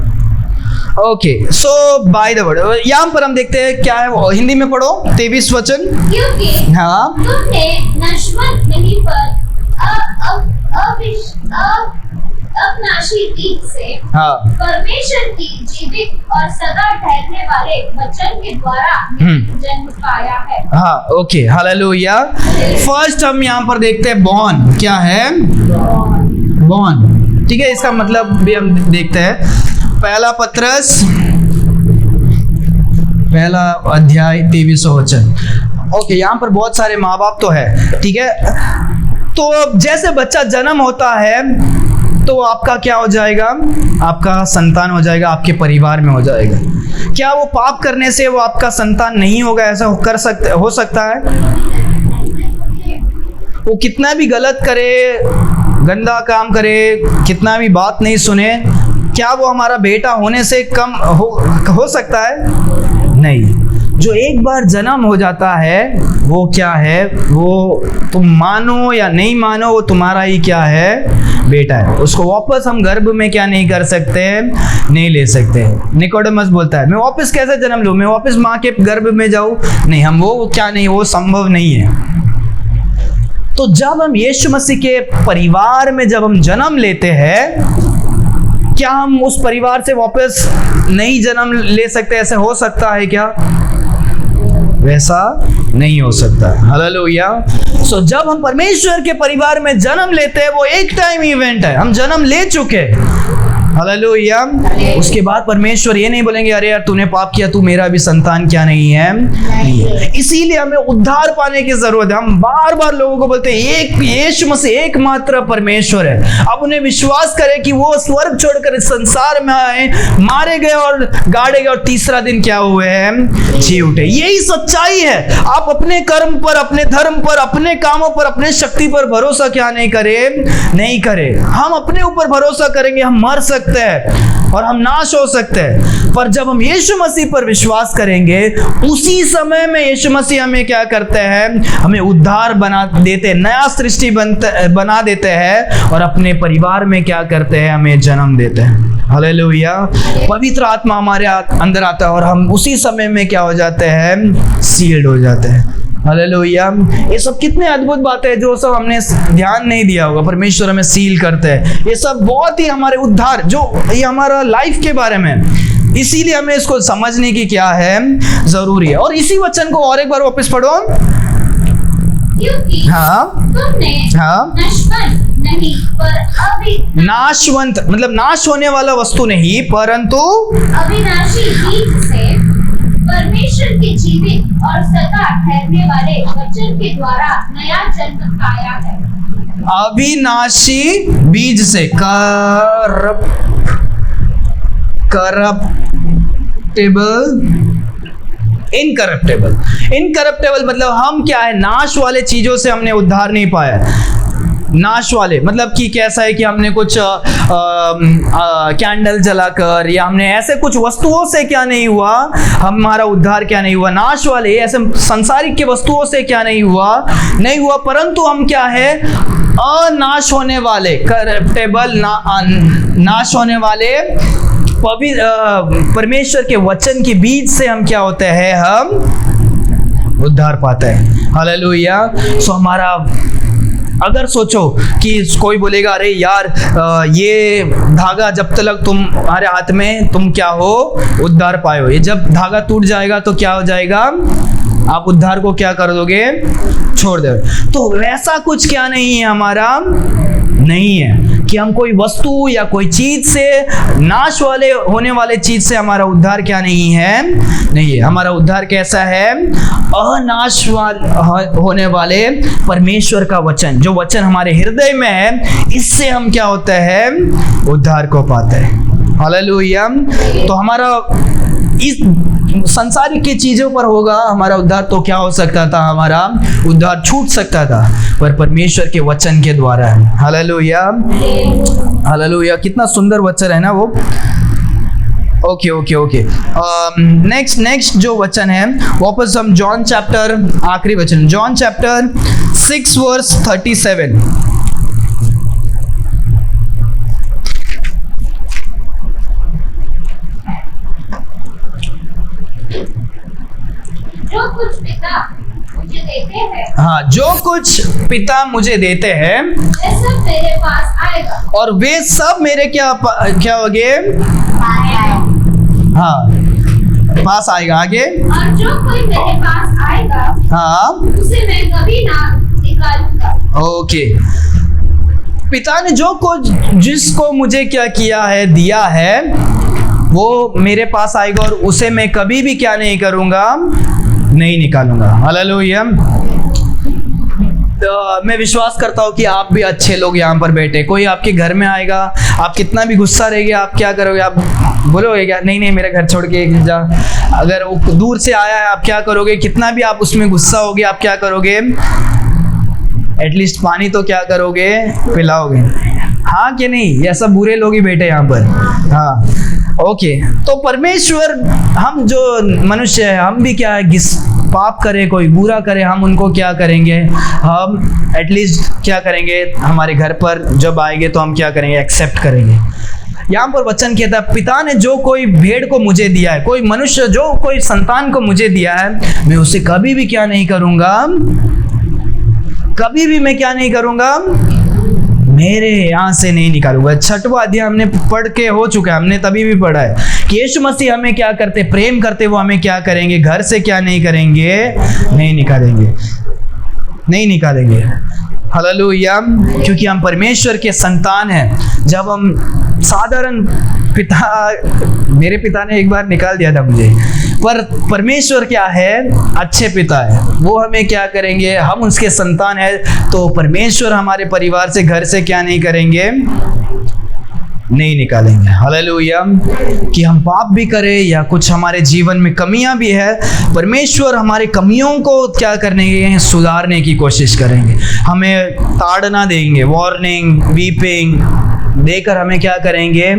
Okay, so by the word, यहाँ पर हम देखते हैं क्या है वो, हिंदी में पढ़ो 23 वचन। क्योंकि हाँ तुमने नश्वर नहीं पर अविनाशी बीज से हाँ परमेश्वर की जीवित और सदा ठहरने वाले वचन के द्वारा जन्म पाया है। हाँ ओके, हालेलुया। फर्स्ट हम यहाँ पर देखते हैं बॉर्न, क्या है, बॉर्न, ठीक है। इसका मतलब भी हम देखते हैं, पहला पत्रस पहला अध्याय 23 वचन। ओके, यहाँ पर बहुत सारे माँ बाप तो है, ठीक है। तो जैसे बच्चा जन्म होता है तो आपका क्या हो जाएगा, आपका संतान हो जाएगा, आपके परिवार में हो जाएगा। क्या वो पाप करने से वो आपका संतान नहीं होगा, ऐसा हो सकता है? वो कितना भी गलत करे, गंदा काम करे, कितना भी बात नहीं सुने, क्या वो हमारा बेटा होने से कम हो सकता है? नहीं। जो एक बार जन्म हो जाता है वो क्या है, वो तुम मानो या नहीं मानो, वो तुम्हारा ही क्या है, बेटा है। उसको वापस हम गर्भ में क्या नहीं कर सकते, नहीं ले सकते। निकोडेमस बोलता है मैं वापस कैसे जन्म लूं, मैं वापस माँ के गर्भ में जाऊं? नहीं, हम वो क्या नहीं, वो संभव नहीं है। तो जब हम यीशु मसीह के परिवार में जब हम जन्म लेते हैं, क्या हम उस परिवार से वापस नहीं जन्म ले सकते? ऐसे हो सकता है क्या? वैसा नहीं हो सकता। हालेलुया। सो जब हम परमेश्वर के परिवार में जन्म लेते हैं वो एक टाइम इवेंट है, हम जन्म ले चुके हैं। हालेलुया। उसके बाद परमेश्वर ये नहीं बोलेंगे अरे यार तूने पाप किया, तू मेरा भी संतान क्या नहीं है, नहीं है। इसीलिए हमें उद्धार पाने की जरूरत है। हम बार बार लोगों को बोलते हैं एक यीशु मसीह एकमात्र परमेश्वर है। अब उन्हें विश्वास करें कि वो स्वर्ग छोड़कर इस संसार में आए, मारे गए और गाड़े गए और तीसरा दिन क्या हुए हैं, जी उठे। यही सच्चाई है। आप अपने कर्म पर, अपने धर्म पर, अपने कामों पर, अपने शक्ति पर भरोसा क्या नहीं करें, नहीं करें। हम अपने ऊपर भरोसा करेंगे हम मर सकते हैं और हम नाश हो सकते हैं। पर जब हम यीशु मसीह पर विश्वास करेंगे उसी समय में यीशु मसीह हमें क्या करते हैं, हमें उद्धार बना देते हैं, नया सृष्टि बना देते हैं और अपने परिवार में क्या करते हैं, हमें जन्म देते हैं। हालेलुया। पवित्र आत्मा हमारे अंदर आता है और हम उसी समय में क्या हो जाते हैं, सील्ड हो जाते हैं। हालेलुया। ये सब कितने अद्भुत बातें हैं जो सब हमने ध्यान नहीं दिया होगा। परमेश्वर हमें सील करते हैं। ये सब बहुत ही हमारे उद्धार, जो ये हमारा लाइफ के बारे में, इसीलिए हमें इसको समझने की क्या है, जरूरी है। और इसी वचन को और एक बार वापस पढ़ो। क्योंकि तुमने नश्वंत नहीं पर नाशवंत मतलब नाश होने वाला वस्तु नहीं, परंतु अविनाशी बीज से परमेश्वर के जीवित और सदा ठहरने वाले वचन के द्वारा नया जन्म पाया है। अविनाशी बीज से इनकरप्टेबल मतलब हम क्या है, नाश वाले चीजों से हमने उद्धार नहीं पाया। नाश वाले मतलब कि कैसा है कि हमने कुछ कैंडल जलाकर या हमने ऐसे कुछ वस्तुओं से क्या नहीं हुआ, हमारा उद्धार क्या नहीं हुआ। नाश वाले ऐसे संसारिक के वस्तुओं से क्या नहीं हुआ, परंतु हम क्या है, अनाश होने वाले, करप्टेबल नाश होने वाले परमेश्वर के वचन के बीज से हम क्या होते हैं, हम उद्धार पाते हैं। हालेलुया। सो हमारा अगर सोचो कि कोई बोलेगा अरे यार ये धागा जब तक तुम्हारे हाथ में, तुम क्या हो, उद्धार पाए हो। ये जब धागा टूट जाएगा तो क्या हो जाएगा, आप उद्धार को क्या कर दोगे, छोड़ दोगे। तो वैसा कुछ क्या नहीं है, हमारा नहीं है कि हम कोई वस्तु या कोई चीज से, नाश वाले होने वाले चीज से हमारा उद्धार क्या नहीं है, नहीं है। हमारा उद्धार कैसा है, अनाश होने वाले परमेश्वर का वचन, जो वचन हमारे हृदय में है, इससे हम क्या होता है, उद्धार को पाते हैं। हालेलुया। तो हमारा इस संसारिक की चीजों पर होगा हमारा उद्धार, तो क्या हो सकता था, हमारा उद्धार छूट सकता था, पर परमेश्वर के वचन के द्वारा है। Hallelujah, hallelujah. कितना सुंदर वचन है ना वो। ओके। नेक्स्ट जो वचन है वापस हम जॉन चैप्टर, आखिरी वचन जॉन चैप्टर 6 वर्स 37। जो कुछ पिता मुझे देते हैं, हाँ, जो कुछ पिता मुझे देते हैं वे सब मेरे पास आएगा, और वे सब मेरे क्या होगे, हाँ, पास आएगा। आगे, और जो कोई मेरे पास आएगा, हाँ, उसे मैं कभी ना निकालूंगा। ओके। पिता ने जो कुछ, जिसको मुझे क्या किया है, दिया है, वो मेरे पास आएगा और उसे मैं कभी भी क्या नहीं करूंगा, नहीं निकालूंगा। हालेलुया। तो मैं विश्वास करता हूँ कि आप भी अच्छे लोग यहाँ पर बैठे। कोई आपके घर में आएगा, आप कितना भी गुस्सा रहेगा, आप क्या करोगे, आप बोलोगे क्या, नहीं मेरे घर छोड़ के जा। अगर वो दूर से आया है, आप क्या करोगे, कितना भी आप उसमें गुस्सा होगे, आप क्या करोगे, एटलीस्ट पानी तो क्या करोगे, पिलाओगे। हाँ कि नहीं, ऐसा बुरे लोग ही बैठे यहाँ पर। हाँ, ओके। तो परमेश्वर, हम जो मनुष्य है, हम भी क्या है, पाप करे, कोई बुरा करे, हम उनको क्या करेंगे, हम एटलीस्ट क्या करेंगे, हमारे घर पर जब आएंगे तो हम क्या करेंगे, एक्सेप्ट करेंगे। यहाँ पर वचन कहता है, पिता ने जो कोई भेड़ को मुझे दिया है, कोई मनुष्य जो कोई संतान को मुझे दिया है, मैं उसे कभी भी क्या नहीं करूंगा, कभी भी मैं क्या नहीं करूंगा, मेरे यहाँ से नहीं निकालूंगा। 6वां अध्याय हमने पढ़ के हो चुका है, हमने तभी भी पढ़ा है कि यीशु मसीह हमें क्या करते, प्रेम करते, वो हमें क्या करेंगे, घर से क्या नहीं करेंगे, नहीं निकालेंगे। हालेलुया। क्योंकि हम परमेश्वर के संतान हैं। जब हम साधारण पिता, मेरे पिता ने एक बार निकाल दिया था मुझे, पर परमेश्वर क्या है, अच्छे पिता है। वो हमें क्या करेंगे, हम उसके संतान है, तो परमेश्वर हमारे परिवार से, घर से क्या नहीं करेंगे, नहीं निकालेंगे। हालेलुया। कि हम पाप भी करें या कुछ हमारे जीवन में कमियां भी है, परमेश्वर हमारी कमियों को क्या करने के, सुधारने की कोशिश करेंगे। हमें ताड़ना देंगे, वार्निंग, वीपिंग देकर हमें क्या करेंगे,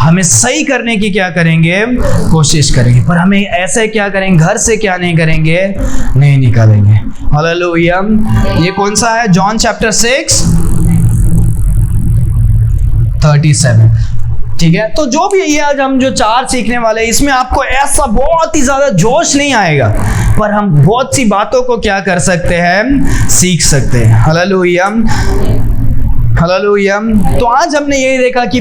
हमें सही करने की क्या करेंगे, कोशिश करेंगे। पर हमें ऐसे क्या करेंगे, घर से क्या नहीं करेंगे, नहीं निकालेंगे। हालेलुया। ये कौन सा है, जॉन चैप्टर 6:37। ठीक है, तो जो भी ये आज हम जो 4 सीखने वाले हैं, इसमें आपको ऐसा बहुत ही ज्यादा जोश नहीं आएगा, पर हम बहुत सी बातों को क्या कर सकते हैं, सीख सकते हैं। Hallelujah, hallelujah. तो आज हमने ये देखा कि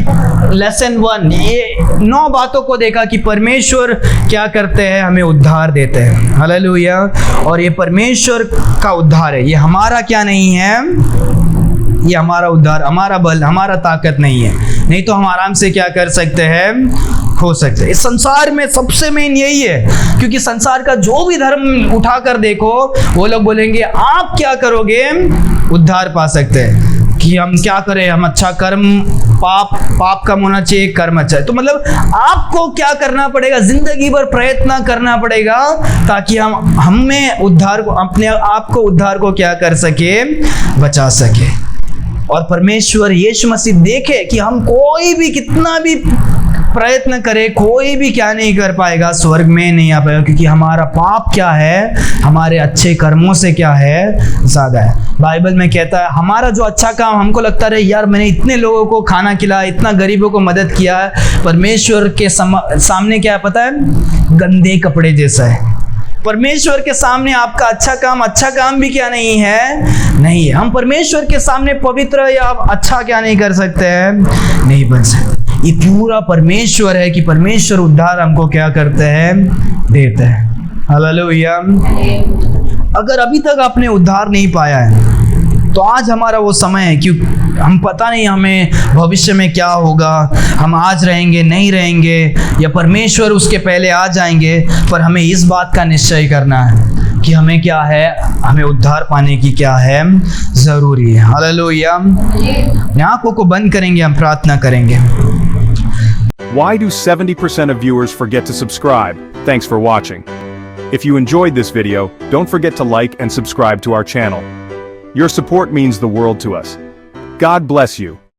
लेसन 1, ये 9 बातों को देखा कि परमेश्वर क्या करते हैं, हमें उद्धार देते हैं। हालेलुया। और ये परमेश्वर का उद्धार है, ये हमारा क्या नहीं है, ये हमारा उद्धार, हमारा बल, हमारा ताकत नहीं है, नहीं तो हम आराम से क्या कर सकते हैं, हो सकते हैं। इस संसार में सबसे मेन यही है, क्योंकि संसार का जो भी धर्म उठाकर देखो, वो लोग बोलेंगे आप क्या करोगे, उद्धार पा सकते हैं। कि हम क्या करें, हम अच्छा कर्म, पाप कम होना चाहिए, कर्म अच्छा है। तो मतलब आपको क्या करना पड़ेगा, जिंदगी भर प्रयत्न करना पड़ेगा ताकि हमें उद्धार को, अपने आप को उद्धार को क्या कर सके, बचा सके। और परमेश्वर यीशु मसीह देखे कि हम कोई भी कितना भी प्रयत्न करे, कोई भी क्या नहीं कर पाएगा, स्वर्ग में नहीं आ पाएगा, क्योंकि हमारा पाप क्या है, हमारे अच्छे कर्मों से क्या है, ज्यादा है। बाइबल में कहता है हमारा जो अच्छा काम, हमको लगता रहे यार मैंने इतने लोगों को खाना खिलाया, इतना गरीबों को मदद किया है, परमेश्वर के सामने क्या पता है, गंदे कपड़े जैसा है। परमेश्वर के सामने आपका अच्छा काम भी क्या नहीं है, नहीं है। हम परमेश्वर के सामने पवित्र या अच्छा क्या नहीं कर सकते हैं, नहीं बन सकते। ये पूरा परमेश्वर है कि परमेश्वर उद्धार हमको क्या करते हैं, देते हैं। हालेलुया। अगर अभी तक आपने उद्धार नहीं पाया है, तो आज हमारा वो समय है, क्योंकि हम पता नहीं हमें भविष्य में क्या होगा, हम आज रहेंगे नहीं रहेंगे, या परमेश्वर उसके पहले आ जाएंगे। पर हमें इस बात का निश्चय करना है कि हमें क्या है, हमें उद्धार पाने की क्या है, जरूरी है। हालेलुया। आंखों को बंद करेंगे, हम प्रार्थना करेंगे। Why do 70% of viewers forget to subscribe? Thanks for watching. If you enjoyed this video, don't forget to like and subscribe to our channel. Your support means the world to us. God bless you.